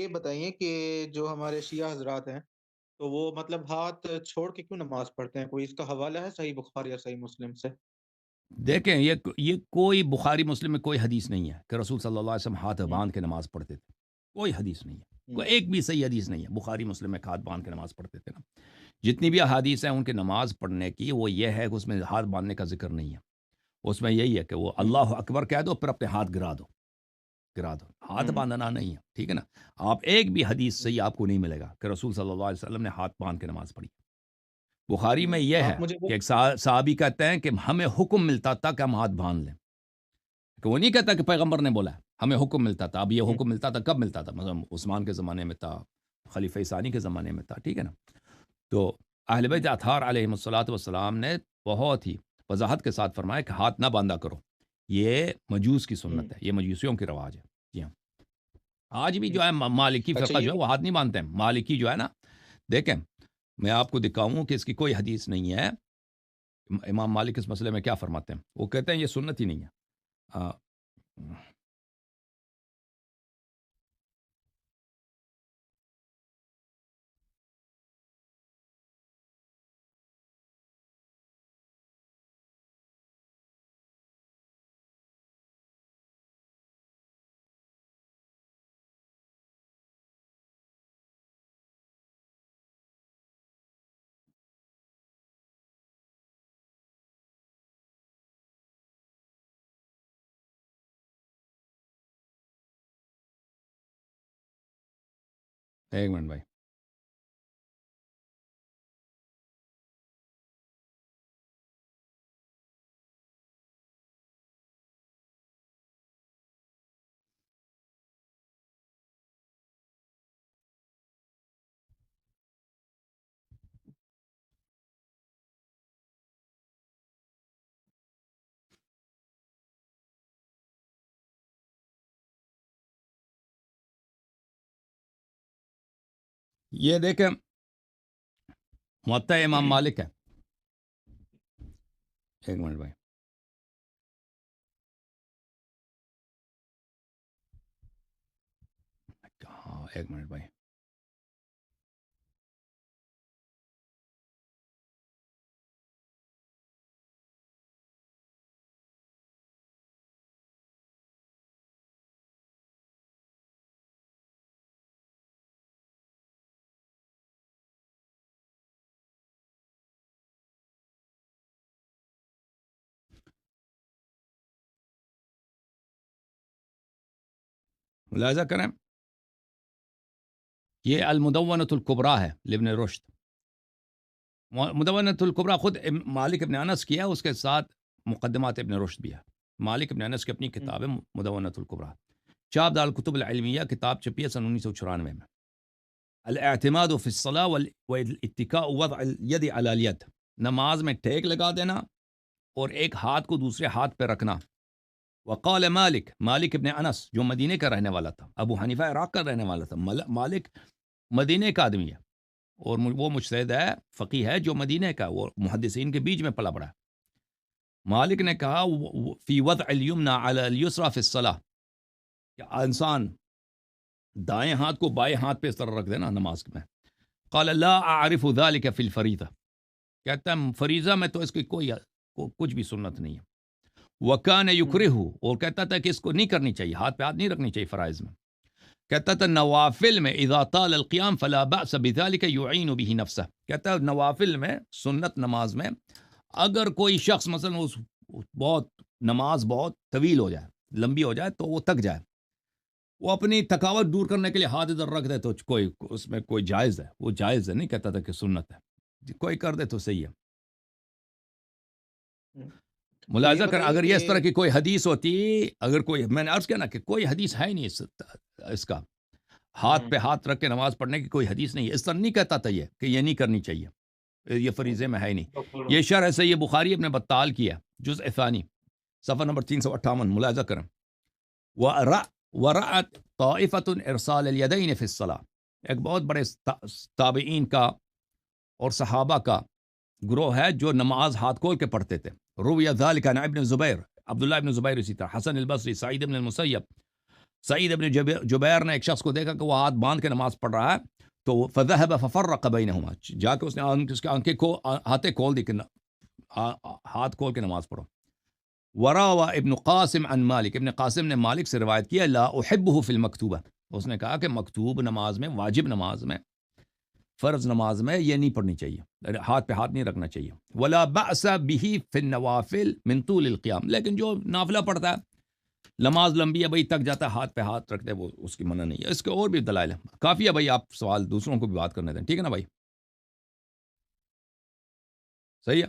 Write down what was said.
یہ بتائیے کہ جو ہمارے شیعہ حضرات ہیں تو وہ مطلب ہاتھ چھوڑ کے کیوں نماز پڑھتے ہیں؟ کوئی اس کا حوالہ ہے صحیح بخاری یا صحیح مسلم سے؟ دیکھیں یہ کوئی بخاری مسلم میں کوئی حدیث نہیں ہے کہ رسول صلی اللہ علیہ وسلم ہاتھ ہوں، باندھ کے نماز پڑھتے تھے. کوئی حدیث نہیں ہے. ہوں، کوئی ایک بھی صحیح حدیث نہیں ہے بخاری مسلم میں کہ ہاتھ باندھ کے نماز پڑھتے تھے نا. جتنی بھی احادیث ہیں ان کے نماز پڑھنے کی وہ یہ ہے کہ اس میں ہاتھ باندھنے کا ذکر نہیں ہے. اس میں یہی ہے کہ وہ ہوں، اللہ اکبر کہہ دو پھر اپنے ہاتھ گرا دو. ہاتھ ہوں، باندھنا نہیں ہے. ٹھیک ہے نا. آپ ایک بھی حدیث ہوں، صحیح آپ کو نہیں ملے گا کہ رسول صلی اللہ علیہ وسلم نے ہاتھ باندھ کے نماز پڑھی. بخاری میں یہ ہے آپ مجھے وہ کہ ایک صحابی کہتے ہیں کہ ہمیں حکم ملتا تھا کہ ہم ہاتھ باندھ لیں. کہ وہ نہیں کہتا کہ پیغمبر نے بولا ہے. ہمیں حکم ملتا تھا. اب یہ ہوں، حکم ملتا تھا کب ملتا تھا؟ مثلا عثمان کے زمانے میں تھا, خلیفہ ثانی کے زمانے میں تھا. ٹھیک ہے نا. تو اہل ہوں، بیت اطہار علیہم الصلوۃ والسلام نے بہت ہی وضاحت کے ساتھ فرمایا کہ ہاتھ نہ باندھا کرو. یہ مجوس کی ہوں، سنت ہے, یہ مجوسیوں کی رواج ہے. جی ہاں. آج بھی ہوں۔ جو ہے مالکی اچھا فرقہ یہ جو ہے وہ ہاتھ نہیں باندھتے ہیں. مالکی جو ہے نا, دیکھیں میں آپ کو دکھاؤں کہ اس کی کوئی حدیث نہیں ہے. امام مالک اس مسئلے میں کیا فرماتے ہیں؟ وہ کہتے ہیں یہ سنت ہی نہیں ہے. آ, ایک منٹ بھائی. یہ دیکھیں موطا امام مالک ہے. ایک منٹ بھائی. ہاں ایک منٹ بھائی. ملاحظہ کریں, یہ المدونۃ الکبریٰ ہے لابن رشد. مدونۃ الکبریٰ خود مالک ابن انس کی ہے, اس کے ساتھ مقدمات ابن رشد بھی ہے. مالک ابن انس کی اپنی ہوں، کتاب ہے مدونۃ الکبریٰ. چاپ دار الکتب العلمیہ کتاب چھپی ہے سن 1994 میں. الاعتماد فی الصلاۃ والاتکاء وضع الید علی الید, نماز میں ٹیک لگا دینا اور ایک ہاتھ کو دوسرے ہاتھ پہ رکھنا. وقال مالک ابن انس جو مدینے کا رہنے والا تھا, ابو حنیفہ عراق کا رہنے والا تھا, مالک مدینے کا آدمی ہے اور وہ مجتہد ہے, فقیہ ہے جو مدینے کا, وہ محدثین کے بیچ میں پلا بڑا ہے. مالک نے کہا فی وضع الیمنى علی الیسرى فی الصلاۃ, کہ انسان دائیں ہاتھ کو بائیں ہاتھ پہ اس طرح رکھ دینا نماز میں. قال لا اعرف ذلك فی الفریضہ, کہتا ہے فریضہ میں تو اس کی کچھ بھی سنت نہیں ہے. وکان ہوں، یکرہ, اور کہتا تھا کہ اس کو نہیں کرنی چاہیے, ہاتھ پہ ہاتھ نہیں رکھنی چاہیے فرائض میں. کہتا تھا نوافل میں اذا طال القیام فلا بأس بذلك يعین به نفسه, کہتا ہے نوافل میں سنت نماز میں اگر کوئی شخص مثلا نماز بہت طویل ہو جائے, لمبی ہو جائے, تو وہ تک جائے, وہ اپنی تھکاوٹ دور کرنے کے لیے ہاتھ ادھر رکھ دے تو کوئی اس میں کوئی جائز ہے, وہ جائز ہے, نہیں کہتا تھا کہ سنت ہے, کوئی کر دے تو صحیح ہے. ہوں۔ تو یہ ملاحظہ کر, بتائیے اگر یہ کہ اس طرح کی کوئی حدیث ہوتی, اگر کوئی, میں نے عرض کیا نا کہ کوئی حدیث ہے ہی نہیں اس کا ہاتھ ہوں، پہ ہاتھ رکھ کے نماز پڑھنے کی کوئی حدیث نہیں ہے. اس طرح نہیں کہتا تھا یہ کہ یہ نہیں کرنی چاہیے, یہ فریضے میں ہے ہی نہیں. یہ شرح سے یہ بخاری ابن بطال کی ہے, جزء ثانی صفحہ نمبر 358. ملاحظہ کریں. ورأت طائفۃ ارسال الیدین فی الصلاۃ, ایک بہت بڑے تابعین کا اور صحابہ کا گروہ ہے جو نماز ہاتھ کھول کے پڑھتے تھے. روی ذلک عن ابن زبیر, عبداللہ ابن زبیر, اسی طرح حسن البصری, سعید ابن المسیب, سعید ابن جبیر نے ایک شخص کو دیکھا کہ وہ ہاتھ باندھ کے نماز پڑھ رہا ہے، تو فذهب ففرق بینہما، جا کے اس نے اس کے آنکھیں کو ہاتھیں کھول دی کہ ہاتھ کھول کے نماز پڑھو. وراوا ابن قاسم عن مالک، ابن قاسم نے مالک سے روایت کیا لا احبہ فی المکتوبہ، اس نے کہا کہ مکتوب نماز میں، واجب نماز میں، فرض نماز میں یہ نہیں پڑھنی چاہیے، ہاتھ پہ ہاتھ نہیں رکھنا چاہیے. ولا بأس به فی النوافل من طول القیام، لیکن جو نافلہ پڑھتا ہے، نماز لمبی ہے بھائی، تک جاتا ہے، ہاتھ پہ ہاتھ رکھتے، وہ اس کی منع نہیں ہے. اس کے اور بھی دلائل ہیں. کافی ہے بھائی، آپ سوال دوسروں کو بھی بات کرنے دیں، ٹھیک ہے نا بھائی؟ صحیح ہے.